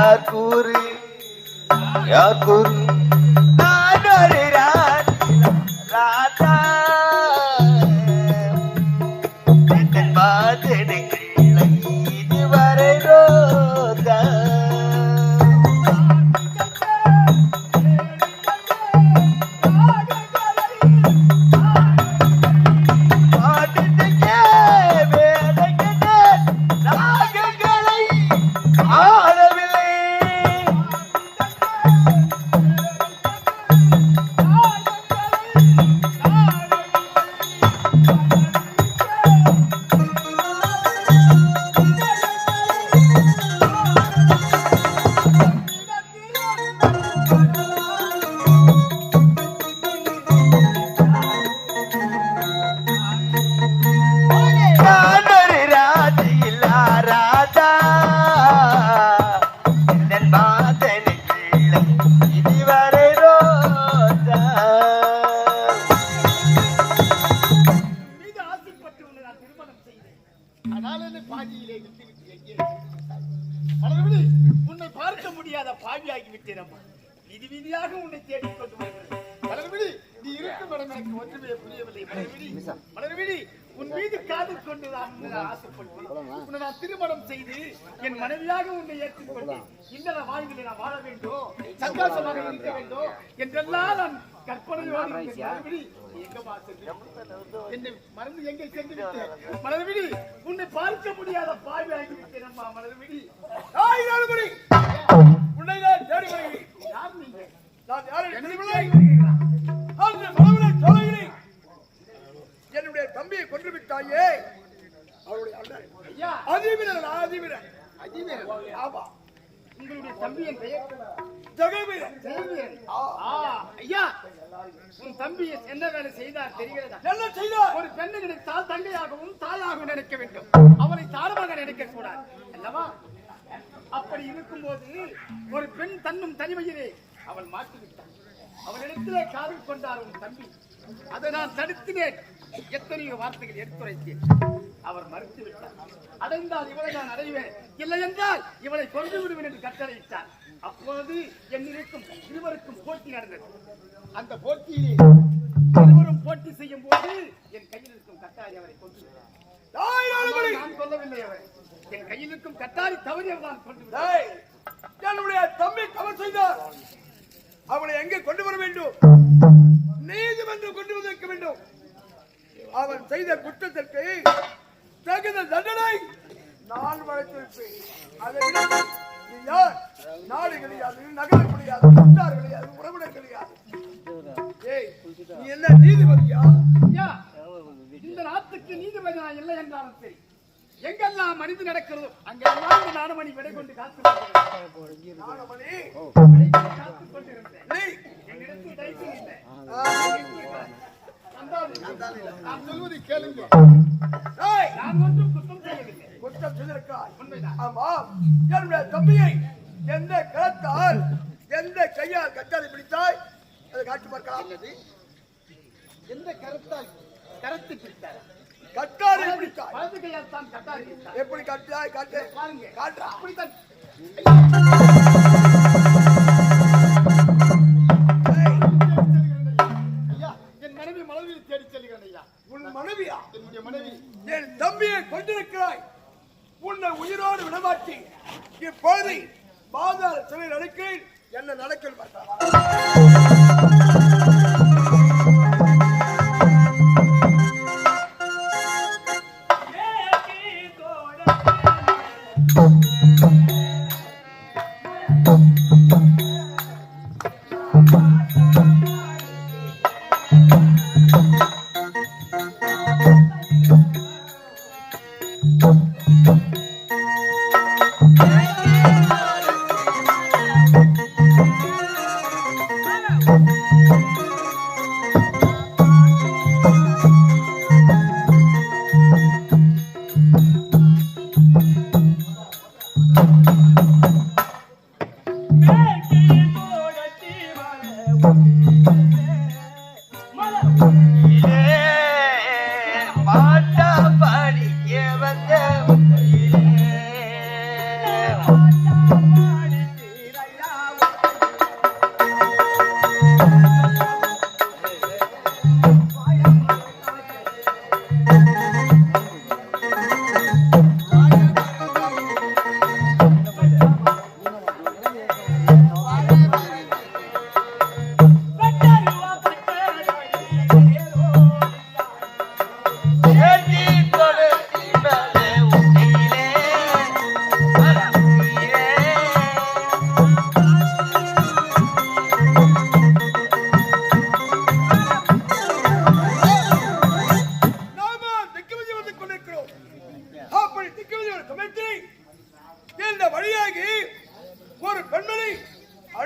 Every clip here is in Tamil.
யாக்கூறு நான் ஒரு ராஜா பாதனை இதுவரை ரோதா உன்னை பார்க்க முடியாத பாவியாகி விட்டேன். விதி விதியாக உன்னை தேடிக் கொண்டு வருகிறேன். மலர்விழி, நீ இருக்கும் இடம் எனக்கு ஒன்றுமே புரியவில்லை. மலர்விழி, உன் மீது காதல் கொண்டுதான் ஆசைப்பட்டேன். உன்னை நான் திருமணம் செய்து என் மனைவியாக உன்னை ஏற்றுக்கொண்டேன். இந்த வாழ்வில் நான் வாழ வேண்டும், சந்தோஷமாக இருக்க வேண்டும் என்றெல்லாம் நான் கற்பனையோடு என்னை மறந்து எங்கே சென்று விட்டேன். மலர்விழி, உன்னை பார்க்க முடியாத பாவியாகி விட்டேன். அம்மா மலர்விழி, உன்னை நான் தேடி வருகிறேன். யார் நீங்க? நான் யாரை என்னுடைய தம்பியை கொன்று விட்டாயே. அவருடைய அதிவீரன். ஆமா, உங்களுடைய தம்பியின் பெயர் ஜெகவீரன். ஐயா, உன் தம்பி என்ன வேலை செய்தார் தெரிகிறதா? என்ன செய்தார்? ஒரு பெண்ணை நினைத்தால் தங்கையாகவும் தாயாகவும் நினைக்க வேண்டும். அவனை தாரமாக நினைக்க கூடாது அல்லவா? அப்படி இருக்கும்போது ஒரு பெண் தன்னும் தனிமையிலே அவள் மாட்டிவிட்டாள். அவளிடத்திலே காதல் கொண்டார் உன் தம்பி. அதை நான் தடுத்தினேன். எத்தனையோ வார்த்தைகள் எடுத்துரைத்தேன். அவர் மறுத்து விட்டார். அடைந்தால் இவளை நான் அடைவேன், இல்லை என்றால் இவளை கொண்டு விடுவேன் என்று கட்டளையிட்டார். அப்போது என்னிருக்கும் இருவருக்கும் போட்டி நடந்தது. அந்த போட்டியிலே இருவரும் போட்டி செய்யும் போது என் கையில் இருக்கும் கட்டாரி அவரை கொண்டு விட்டார். நான் சொல்லவில்லை, அவர் என் கையில் இருக்கும் கட்டாரி தவறியவர் தான் கொண்டு விட்டார். என்னுடைய தம்பி தவறு செய்தார். அவனை எங்கே கொண்டு வர வேண்டும்? நீதிமன்றம் கொண்டு வந்திருக்க வேண்டும். அவன் செய்த குற்றத்திற்கு தகுந்த தண்டனை நான் வழங்கியிருப்பேன். அதை விட நீ யார்? நாடு கிடையாது, நகரம் கிடையாது, உற்றார் கிடையாது, உறவினர் கிடையாது. நீ என்ன நீதிபதியா? இந்த நாட்டுக்கு நீதிபதி நான் இல்லை என்றாலும் சரி, எங்கெல்லாம் மனித நடக்கிறதோ அங்கெல்லாம் நாடமணி விடை கொண்டு காத்துக் கொண்டிருந்தேன். நான் சொல்வதை கேளுங்க. நான் ஒன்றும் குற்றம் செய்யவில்லை. குற்றம் செய்திருக்காய். உண்மைதான். ஆமா, என்னுடைய தம்பியை எந்த கரத்தால் எந்த கையால் கட்டாரி பிடித்தாய்? அதை காட்டி பார்க்கலாம். எந்த கரத்தால் கரத்தை பிடித்தாய்? கட்டாரி பிடித்தாய். வலது கையால் தான் கட்டாரி பிடித்தாய். எப்படி கட்டாய்? காட்டு பாருங்க. காட்டு. அப்படித்தான். என் தம்பியை கொண்டிருக்கிறாய். உன்னை உயிரோடு விடமாட்டி இப்போது பாதாள சிறையில் அழைக்கிறேன். என்ன நடக்கல் பார்த்தார்.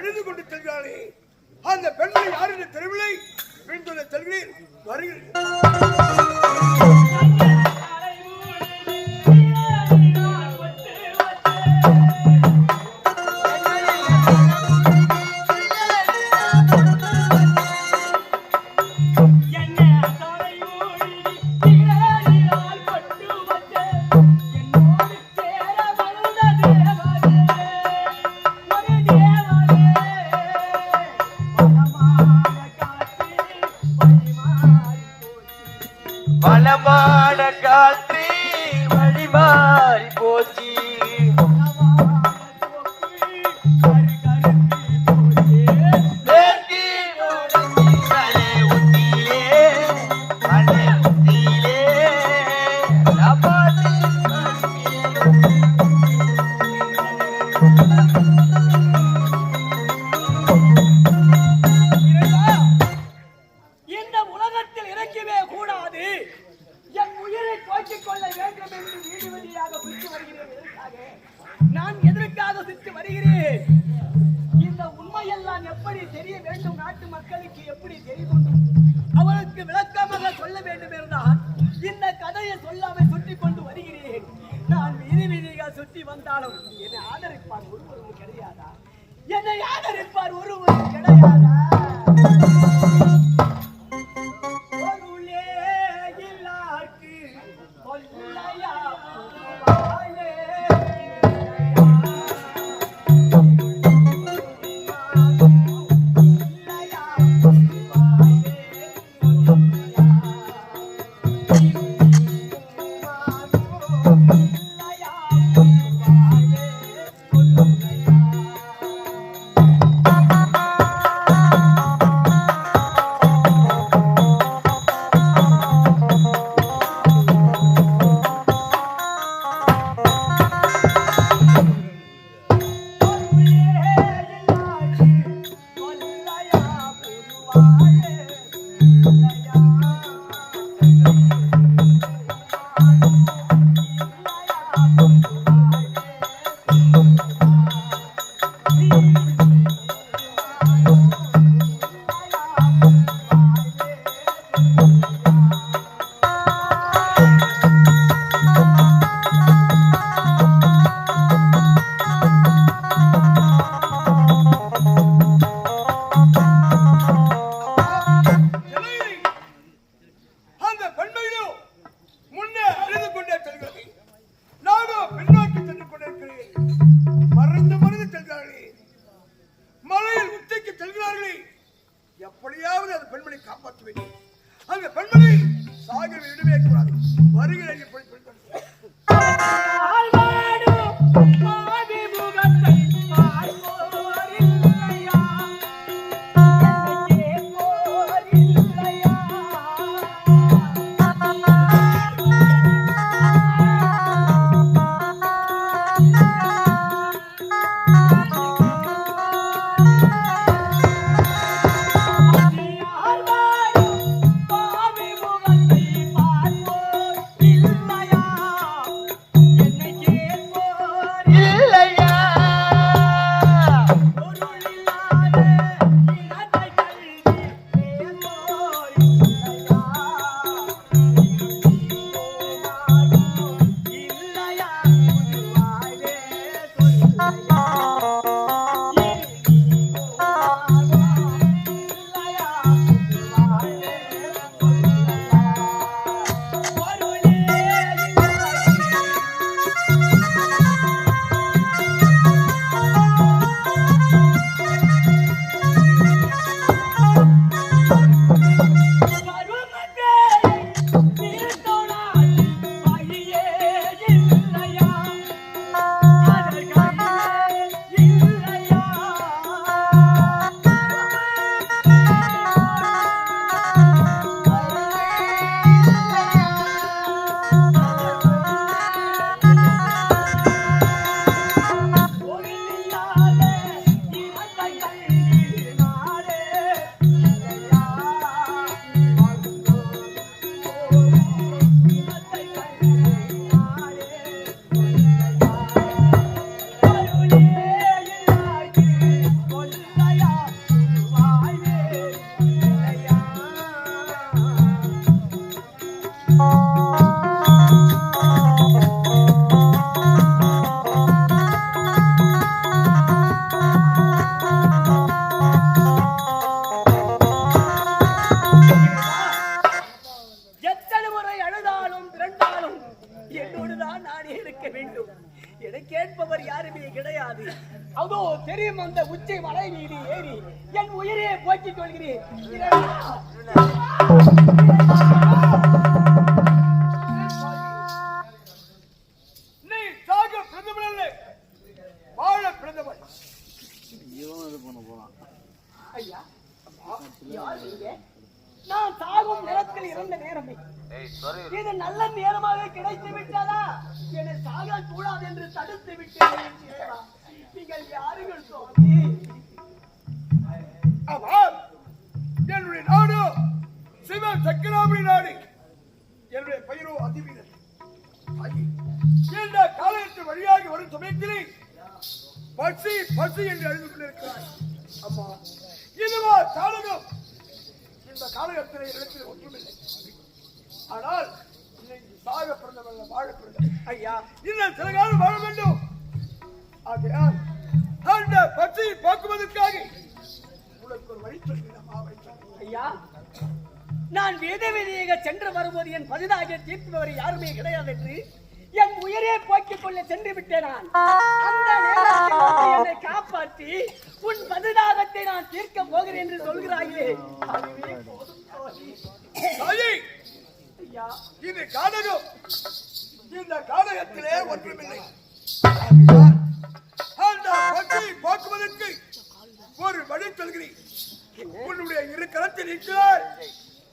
அழுது கொண்டு செல்கிறாளே அந்த பெண்ணை யார் என்று தெரியவில்லை. பின்தொடர செல்கிறேன், வருகிறேன். வளமான காற்று வழிமாறி போச்சு. இந்த உலகத்தில் இறக்கவே கூடாது, என் உயிரை போக்கிக் கொள்ள வேண்டும் என்று நீதிபதியாக சுற்றி வருகிறேன். நான் எதற்காக சுற்றி வருகிறேன்? இந்த உண்மையெல்லாம் எப்படி தெரிய வேண்டும், நாட்டு மக்களுக்கு எப்படி தெரியும், அவருக்கு விளக்கமாக சொல்ல வேண்டும் என்றால் இந்த கதையை சொல்லாமல் சுற்றி கொண்டு வருகிறேன். நான் வீதி வீதியாக சுற்றி வந்தாலும் என்னை ஆதரிப்பார் ஒருவரும் கிடையாதா? என்னை ஆதரிப்பார் ஒருவரும் கிடையாதா? எப்படியாவது அந்த பெண்மணி காப்பாற்ற வேண்டும். அந்த பெண்மணி சாக விடவே கூடாது. வருகிறேன். எப்படி இல்லையா அதோ தெரியும் அந்த உச்சி மலை மீது ஏறி என் உயிரை போக்கிக் கொள்கிறேன். இறைவா! நீ சாக பிரதமன் அல்ல, வாழ பிரதமன். ஐயா, யார் நீங்க? நான் சாகும் நேரத்தில் இறந்த நேரமே இது நல்ல நேரமாக கிடைத்து விட்டதா? என்னை சாக கூடாது என்று தடுத்து விட்டேன். இறைவா, நீங்கள் யாருங்கள் சுவாமி? ஆமாம், என்னுடைய நாடு சிவ சக்கராமணி நாடு. என்னுடைய பெயரோ அதிவீரன். இந்த காலத்து வழியாக வரும் சமயத்திலே பசி பசி என்று எழுதி கொண்டிருக்கிறார். அம்மா, இதுவா காலகம்? இந்த காலகத்திலே இடத்தில் ஒன்றுமில்லை. ஆனால் இன்னைக்கு சாக பிறந்தவல்ல, வாழ பிறந்த ஐயா, இன்னும் சில காலம் வாழ வேண்டும். ஆகையால் அந்த பசியை போக்குவதற்காக உனக்கு ஒரு வழி சொல்கிறேன். ஐயா, நான் வீத வீதியாக சென்று வரும்போது என் பதினாக தீர்ப்பவர் யாருமே கிடையாது என்று என் உயிரை போக்கிக் கொள்ள சென்று விட்டேன். நான் அந்த நேரத்தில் வந்து என்னை காப்பாற்றி உன் பதினாகத்தை நான் தீர்க்க போகிறேன் என்று சொல்கிறாயே, அதுவே போதும் சுவாமி. ஐயா, இது காடகம். இந்த காடகத்திலே ஒன்றுமில்லை. அந்த பசியை போக்குவதற்கு ஒரு வழி சொல்கிறேன். உன்னுடைய இரு கரத்தில் இருக்கிறார்,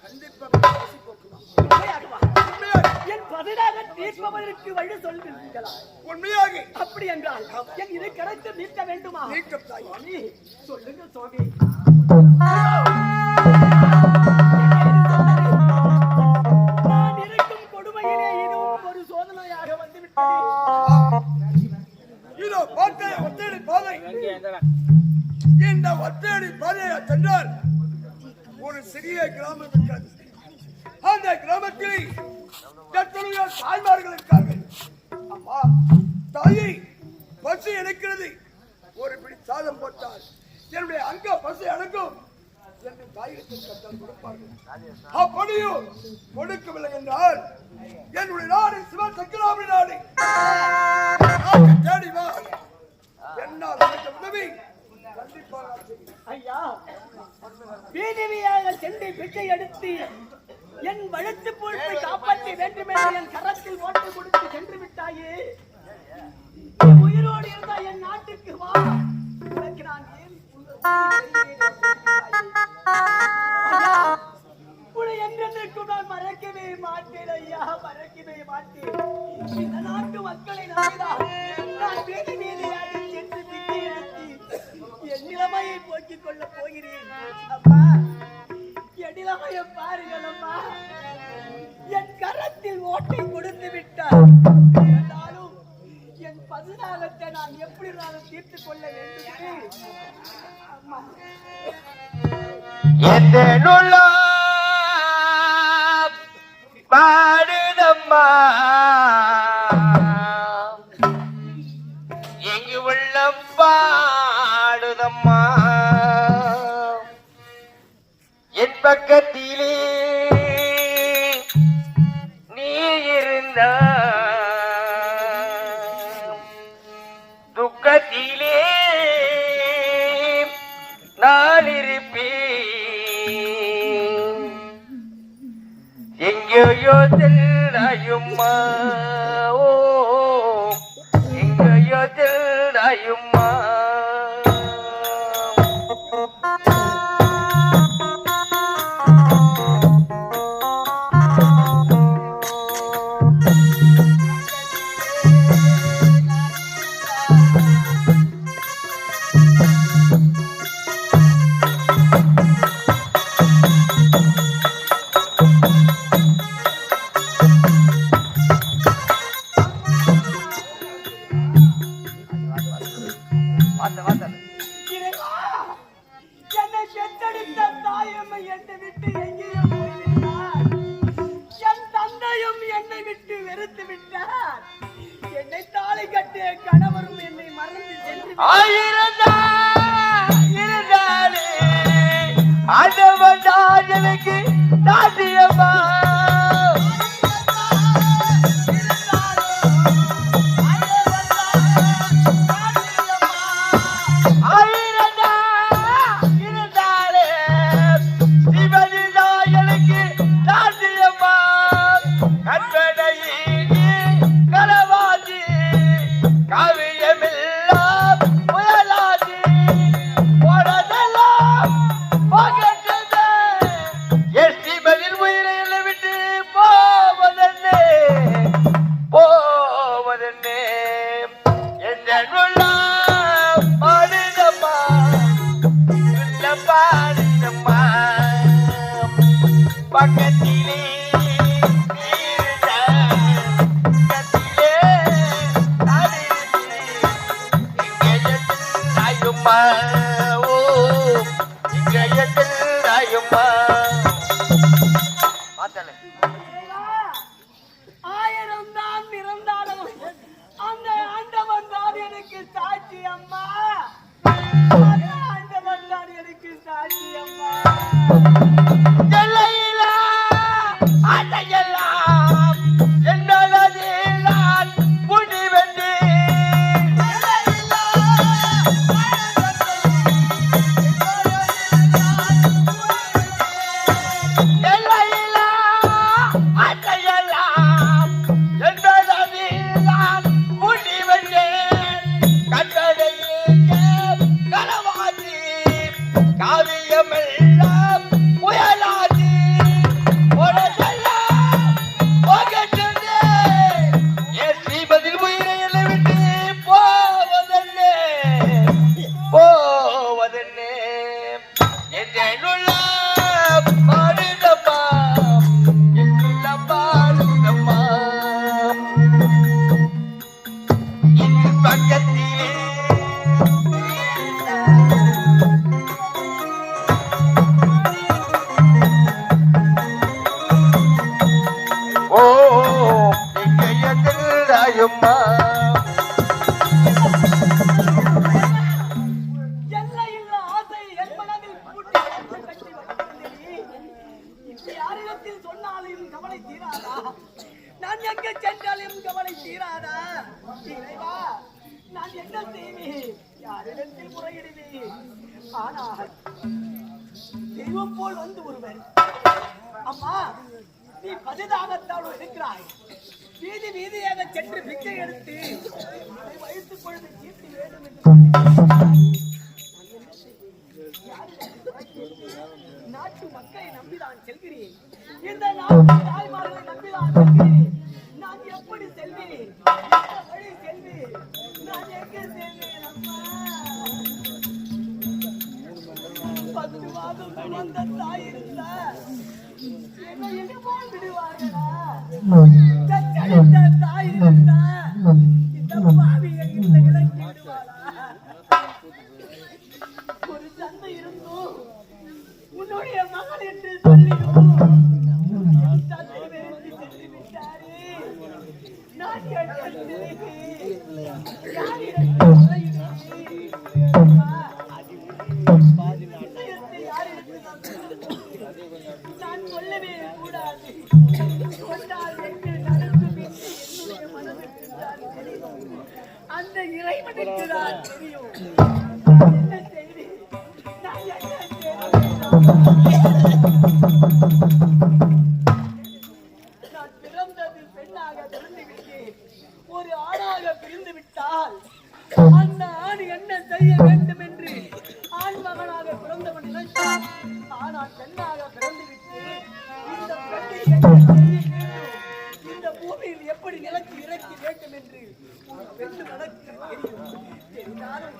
கண்டிப்பாக பசி போக்குவான். என் பதினாக தீர்ப்பவருக்கு வழி சொல்கிறீர்களா? உண்மையாக அப்படி என்றால் என் இதை கரைத்து நீக்க வேண்டுமா? நீக்கம் தாய். சுவாமி, சொல்லுங்க சுவாமி. நான் இருக்கும் கொடுமையிலே இதுவும் ஒரு சோதனையாக வந்துவிட்டது. இதோ பாட்டை ஒத்தடி பாதை. இந்த ஒத்தடி பாதையை சென்றால் ஒரு சிறிய கிராமம் இருக்கிறது. அந்த கிராமத்தில் எத்தனையோ தாய்மார்களுக்காக, அம்மா தாயை பசி எடுக்கிறது, ஒரு பிடி சாதம் போட்டால் என்னுடைய அங்க பசி அடங்கும் என்று தாயகத்தில் கட்டால் கொடுப்பார்கள். அப்படியும் கொடுக்கவில்லை என்றால் என்னுடைய நாடு சிவ சக்கராமணி நாடு. தேடி வா, என்னால் உதவி கண்டிப்பாக செய்கிறேன். ஐயா, வீதியாக சென்று பிச்சை எடுத்து என் வழுத்து பொறுப்பை காப்பாற்ற வேண்டும் என்று என் கரத்தில் ஓட்டு கொடுத்து சென்று விட்டாயே. உயிரோடு இருந்தா என் நாட்டுக்கு வா, உனக்கு நான் ஏன் உன்னை என்றென்றைக்கும் நான் மறக்கவே மாட்டேன் ஐயா, மறக்கவே மாட்டேன். இந்த நாட்டு மக்களை நம்பிதான் நான் வீதி வீதியாக சென்று பிச்சை எடுத்து என் நிலைமையை போக்கிக் கொள்ள போகிறேன். அப்பா, என் நிலைமையை பாருங்கள் அம்மா. என் கரத்தில் ஓட்டை கொடுத்து விட்டார். இருந்தாலும் என் பதினாகத்தை நான் எப்படி நான் தீர்த்துக் கொள்ள வேண்டும்? அம்மா, எந்த நுள்ளா பாடுதம்மா, எங்கு உள்ளம் பாடுதம்மா, என் பக்கத்திலே நீ இருந்த துக்கத்திலே நான் இருப்பேன். எங்கேயோ செல்றாயும்மா, ஓ எங்கேயோ செல்றாயும்மா. இறைவா, என்னை பெற்றெடுத்த தாயம்மை என்னை விட்டு எங்கேயோ போய்விட்டார். என் தந்தையும் என்னை விட்டு வெறுத்து விட்டார். என்னை தாலி கட்டிய கணவரும் என்னை மறந்து சென்று இருந்தாலே ஆண்டவன் எனக்கு தாசியம்மா. ஆயிரந்தா இருந்தாலே சிவனிதா எனக்கு சாத்தியம்மா கற்பனையிலே களவாதி காவியமெல்லாம் புயலாதி போனதெல்லாம் போகட்டது என் சிவனின் உயிரை என்னை விட்டு போவதென்னே என்ன பாடுதம்மா இல்ல பாடுதம்மா பக்கத்திலே ஆயிரம் தான் பிறந்தாலும் அந்த ஆண்டவன் தான் எனக்கு சாட்சி அம்மா. அந்த ஆண்டவன் தான் எனக்கு சாட்சி அம்மா. எல்லையில்லா ஆசை என் மனதில் பூட்டி கட்டி வைத்திருந்தேனே. இது யாரிடத்தில் சொன்னாலும் கவலை தீராதா? நான் எங்கே சென்றாலும் கவலை தீராதா? இறைவா, நான் என்ன செய்வேன்? யாரிடத்தில் முறையிடுவேன்? ஆனால் தெய்வம் போல் வந்து ஒருவர், அம்மா நீ பதிதாகத்தால் இருக்கிறாய், வீதி வீதியாக சென்று பிச்சை எடுத்து அதை வைத்துக் கொண்டு தீர்த்து வேண்டும் என்று நாட்டு மக்களை நம்பிதான் செல்கிறேன். இந்த நாட்டு தாய்மார்களை நம்பிதான் செல்கிறேன். நான் எப்படி செல்வேன்? எந்த வழி செல்வேன்? நான் எங்கே செல்வேன் அம்மா? 10 மாதம் சுமந்த தாய் இருந்தா என்னை எங்கே விடுவார்களா? தத்தெடுத்த தாய் இருந்தா இந்த பாவியை இந்த நிலைக்கு விடுவாளா? ஒரு தந்தை இருந்தும் உன்னுடைய மகள் என்று சொல்லியும் தந்தை வெறுத்து சென்று விட்டாரே. நான் என்ன செய்வேன்? யாரிடத்தில் முறையிடுவேன்? அம்மா, விஷயத்தை யாரிடத்தில் நான் சொல்லவே கூடாது. சொன்னால் என்று நடக்கும் என்று என்னுடைய மனதுக்கு தான் தெரியும். அந்த இறைவனுக்கு தான் தெரியும். நான் என்ன செய்வேன்? நான் என்ன செய்வேன்? நான் பிறந்தது பெண்ணாக பிறந்து விட்டேன். ஒரு ஆணாக பிரிந்து விட்டால் அந்த ஆண் என்ன செய்ய வேண்டும் என்று ஆண் மகனாக பிறந்தவன் நினைத்தான். ஆனால் பெண்ணாக பிறந்து விட்டு இந்த பெண்ணை என்ன செய்ய வேண்டும், இந்த பூமியில் எப்படி நிலச்சி இறக்கி வேண்டும் என்று ஒரு பெண்ணு நடக்க தெரியும். தெரிந்தாலும்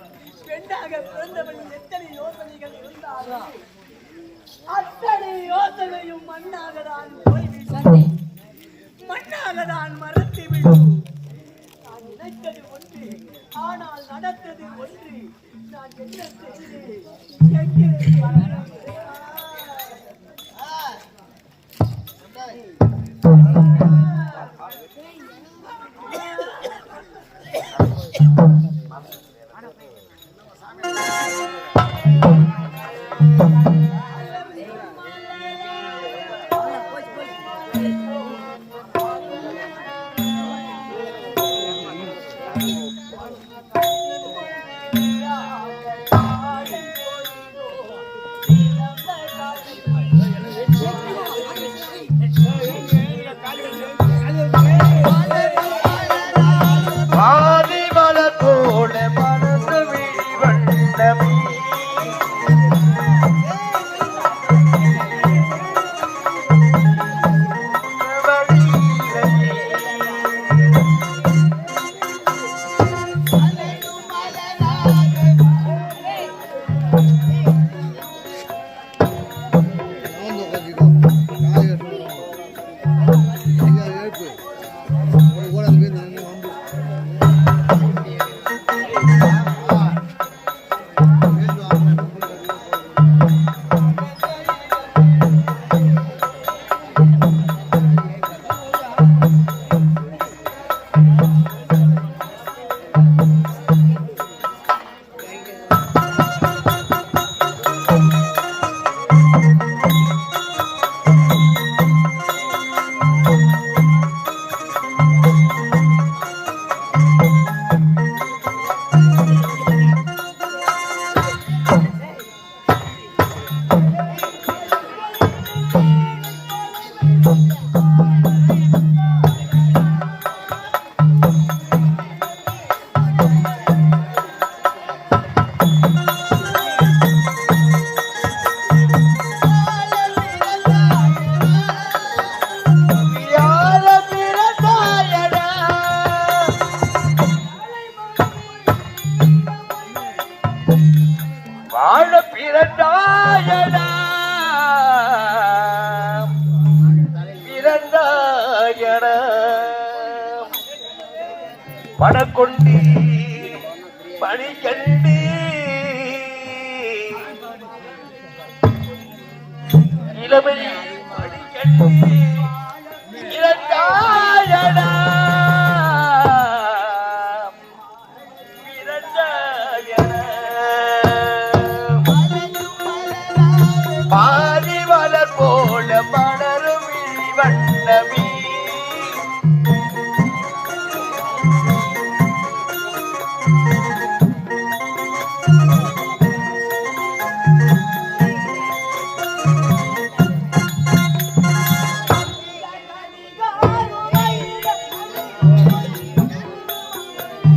பெண்ணாக பிறந்தவன் எத்தனை யோசனைகள் இருந்தாலும் அத்தனை யோசனையும் மண்ணாக தான் போய்விடும், மண்ணாக தான் மறந்துவிடும். நான் நினைத்தது ஒன்று, ஆனால் நடந்தது ஒன்று. நான் என்ன செய்தேன்? எங்கே வாழ பிறந்தாயடா பிறந்தாயடா பணக்கொண்டி பணி கண்டு இளமை பணி கண்டு பிறந்தாயடா பாதி மலர் போல மலரும் வண்ணமே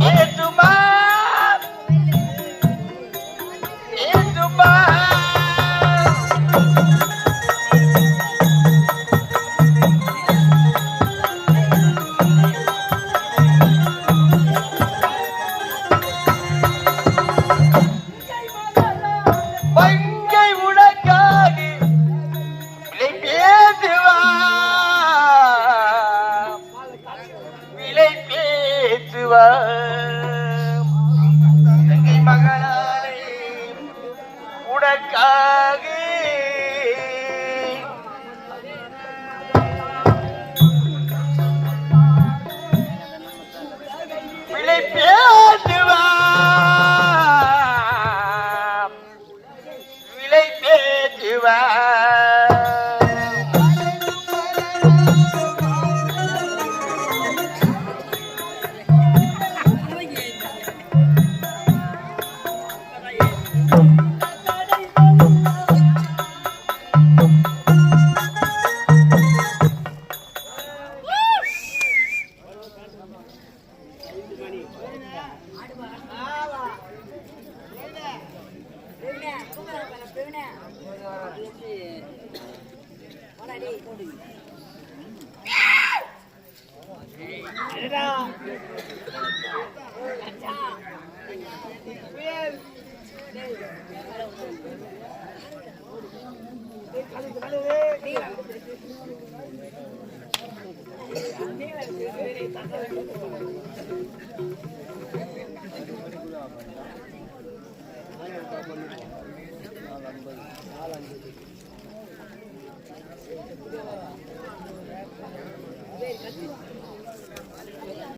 ஏசுமா ஏசுமா வங்கை உனக்காக விலை பேசுவா தங்கை மகளாலே உனக்காக விலை பேசுவா விலை பேசுவா